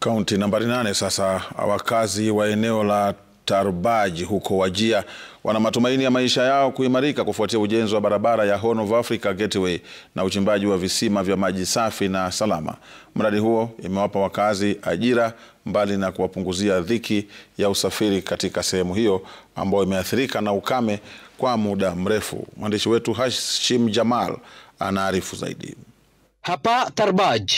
Kaunti nambari 8 sasa, wakazi wa eneo la Tarbaj huko Wajir wana matumaini ya maisha yao kuimarika kufuatia ujenzi wa barabara ya Horn of Africa Gateway na uchimbaji wa visima vya maji safi na salama. Mradi huo imewapa wakazi ajira mbali na kuwapunguzia dhiki ya usafiri katika sehemu hiyo ambayo imeathirika na ukame kwa muda mrefu. Mwandishi wetu Hashim Jamal anaarifu zaidi. Hapa Tarbaj,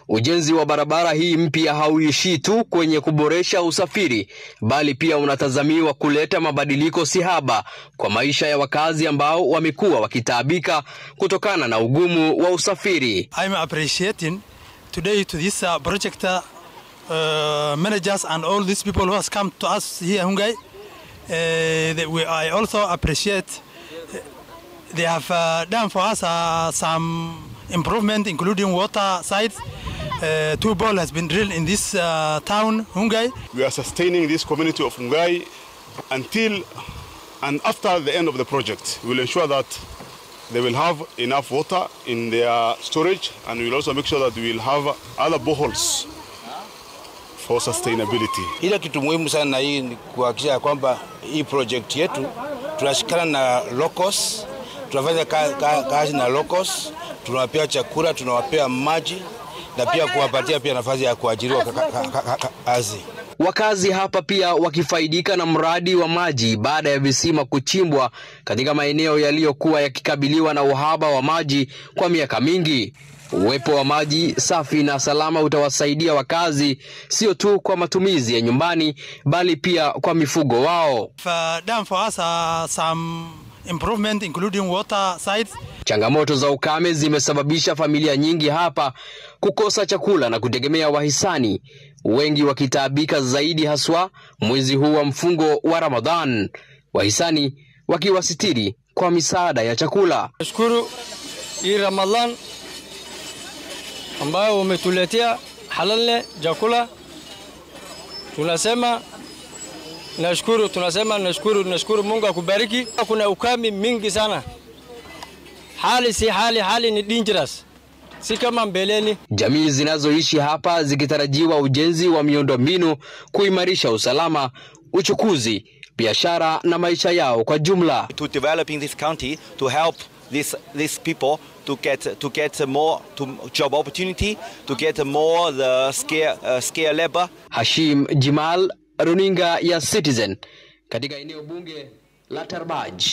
ujenzi wa barabara hii mpya hauishi tu kwenye kuboresha usafiri, bali pia unatazamiwa kuleta mabadiliko sihaba kwa maisha ya wakazi ambao wamekuwa wakitaabika kutokana na ugumu wa usafiri. I'm appreciating today to this project managers and all these people who has come to us here Hungai. I also appreciate they have done for us some improvement, including water sites. 2 bore has been drilled in this town, Hungai. We are sustaining this community of Hungai until and after the end of the project. We will ensure that they will have enough water in their storage, and we will also make sure that we will have other boreholes for sustainability. Ile kitu muhimu sana hii ni kuhakikisha kwamba hii project yetu tunashikana na locals, tunafanya kazi na locals, tunawapea chakula, tunawapea maji na pia kuwapatia pia nafasi ya kuajiriwa kazi. Wakazi hapa pia wakifaidika na mradi wa maji baada ya visima kuchimbwa katika maeneo yaliyokuwa yakikabiliwa na uhaba wa maji kwa miaka mingi. Uwepo wa maji safi na salama utawasaidia wakazi sio tu kwa matumizi ya nyumbani bali pia kwa mifugo wao. Done for us some improvement including water sites. Changamoto za ukame zimesababisha familia nyingi hapa kukosa chakula na kutegemea wahisani, wengi wakitaabika zaidi haswa mwezi huu wa mfungo wa Ramadhan, wahisani wakiwasitiri kwa misaada ya chakula. Nashukuru hii Ramadhan ambayo umetuletea halal chakula. Tunasema nashukuru Mungu akubariki. Kuna ukame mingi sana. Hali ni dangerous. Si kama mbeleni. Jamii zinazoishi hapa zikitarajiwa ujenzi wa miundombinu kuimarisha usalama, uchukuzi, biashara na maisha yao kwa jumla. To developing this county to help these people to get more job opportunity, to get more the scale labor. Hashim Jamal, runinga ya Citizen katika eneo bunge la Tarbaj.